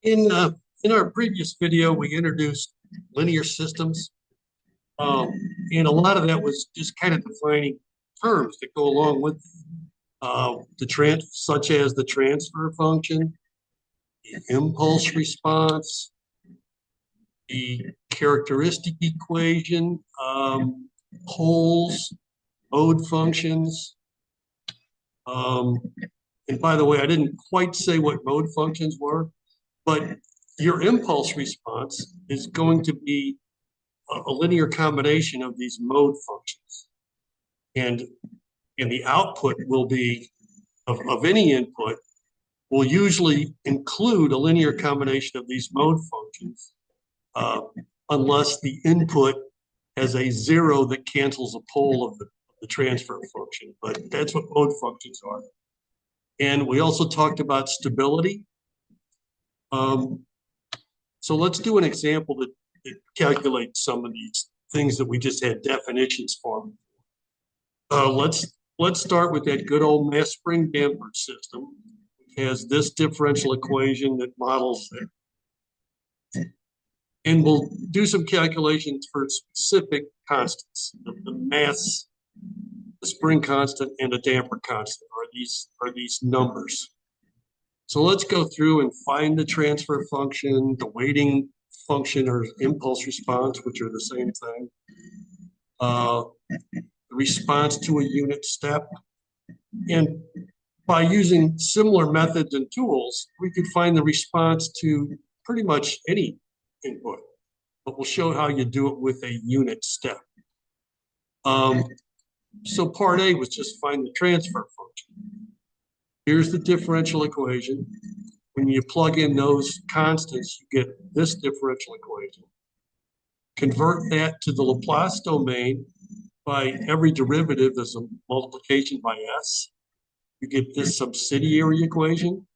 In uh, in our previous video, we introduced linear systems, um, and a lot of that was just kind of defining terms that go along with such as the transfer function, the impulse response, the characteristic equation, poles, mode functions. Um, and by the way, I didn't quite say what mode functions were, but your impulse response is going to be a linear combination of these mode functions. And, and the output will be of any input will usually include a linear combination of these mode functions, uh, unless the input has a zero that cancels a pole of the transfer function. But that's what mode functions are. And we also talked about stability. Um, so let's do an example that calculates some of these things that we just had definitions for. Let's start with that good old mass spring damper system. It has this differential equation that models it. And we'll do some calculations for specific constants. The mass, the spring constant, and the damper constant are these numbers. So let's go through and find the transfer function, the weighting function or impulse response, which are the same thing. The response to a unit step. And by using similar methods and tools, we could find the response to pretty much any input, but we'll show how you do it with a unit step. So part A was just find the transfer function. Here's the differential equation. When you plug in those constants, you get this differential equation. Convert that to the Laplace domain by every derivative as a multiplication by s. You get this subsidiary equation.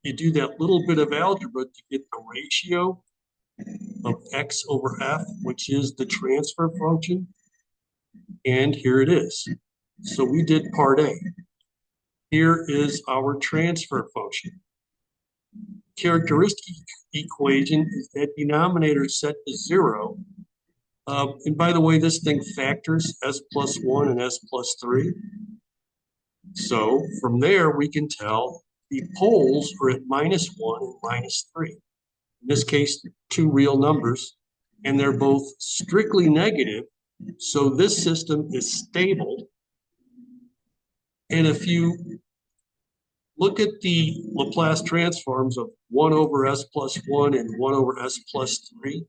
You do that little bit of algebra to get the ratio of x over f, which is the transfer function. And here it is. So we did part A. Here is our transfer function. Characteristic equation is that denominator set to 0. And by the way, this thing factors s plus 1 and s plus 3. So from there, we can tell the poles are at minus 1 and minus 3. In this case, two real numbers, and they're both strictly negative. So this system is stable. And if you look at the Laplace transforms of 1 over s plus 1 and 1 over s plus 3,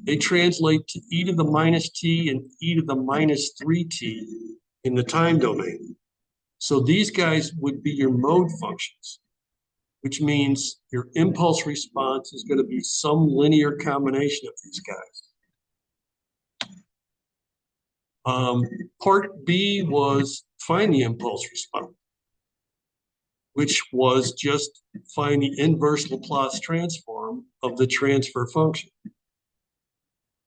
they translate to e to the minus t and e to the minus 3t in the time domain. So these guys would be your mode functions, which means your impulse response is going to be some linear combination of these guys. Part B was find the impulse response, which was just find the inverse Laplace transform of the transfer function.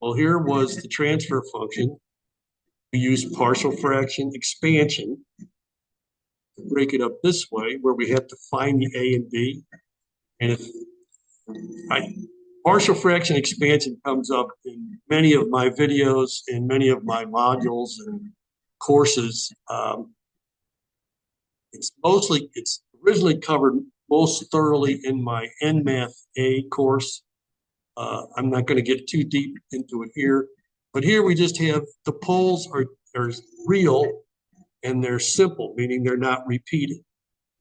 Well, here was the transfer function. We used partial fraction expansion to break it up this way, where we have to find the A and B. And if partial fraction expansion comes up in many of my videos, in many of my modules and courses, it's originally covered most thoroughly in my EnMath A course. I'm not going to get too deep into it here, but here we just have the poles are real and they're simple, meaning they're not repeated.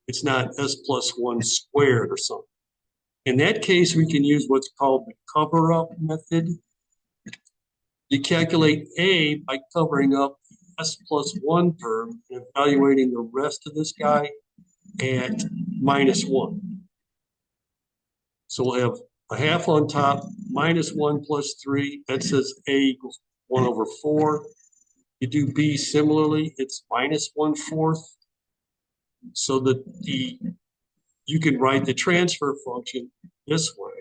It's not s plus 1 squared or something. In that case, we can use what's called the cover-up method. You calculate A by covering up the s plus 1 term and evaluating the rest of this guy at minus 1. So we'll have a half on top, minus 1 plus 3. That says A equals 1 over 4. You do B similarly, it's minus 1/4. So that you can write the transfer function this way.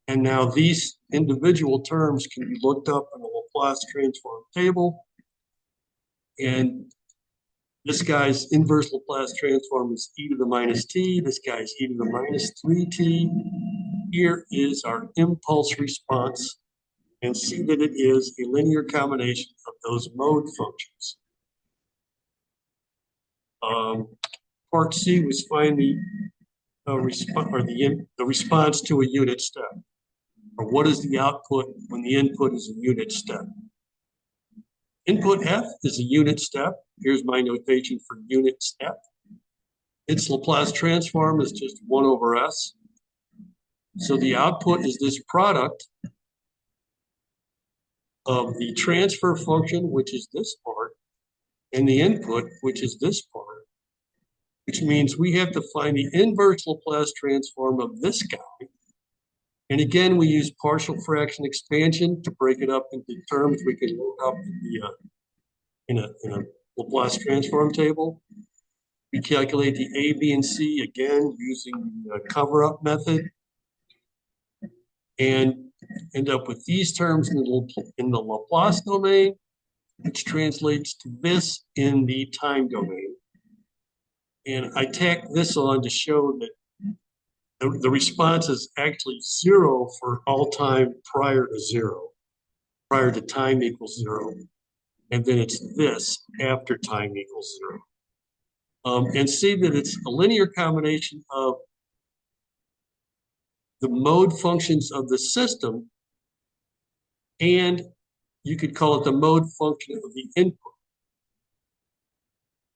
And now these individual terms can be looked up in the Laplace transform table. And This guy's inverse Laplace transform is e to the minus t. This guy's e to the minus 3t. Here is our impulse response, and see that it is a linear combination of those mode functions. Part C was find the response to a unit step, or what is the output when the input is a unit step. Input F is a unit step. Here's my notation for unit step. Its Laplace transform is just 1 over S. So the output is this product of the transfer function, which is this part, and the input, which is this part, which means we have to find the inverse Laplace transform of this guy. And again, we use partial fraction expansion to break it up into terms we can look up in a Laplace transform table. We calculate the A, B, and C again using the cover-up method, and end up with these terms in the Laplace domain, which translates to this in the time domain. And I tack this on to show that the response is actually 0 for all time prior to 0, prior to time equals 0. And then it's this after time equals 0. And see that it's a linear combination of the mode functions of the system, and you could call it the mode function of the input.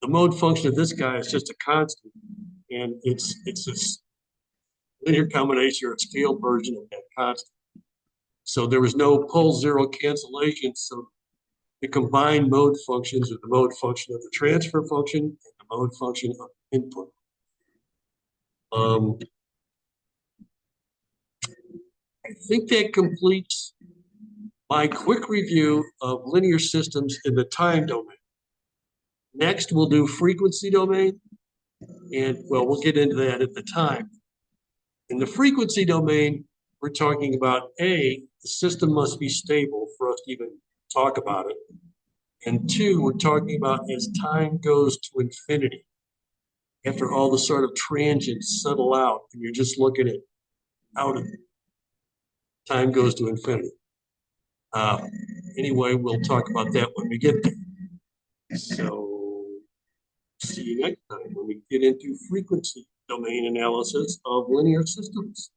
The mode function of this guy is just a constant, and it's this linear combination or a scaled version of that constant. So there was no pole zero cancellation, so the combined mode functions are the mode function of the transfer function and the mode function of input. I think that completes my quick review of linear systems in the time domain. Next, we'll do frequency domain, and well, we'll get into that at the time. In the frequency domain, we're talking about A, the system must be stable for us to even talk about it. And 2, we're talking about as time goes to infinity, after all the sort of transients settle out, and you're just looking at how time goes to infinity. Anyway, we'll talk about that when we get there. So see you next time when we get into frequency domain analysis of linear systems.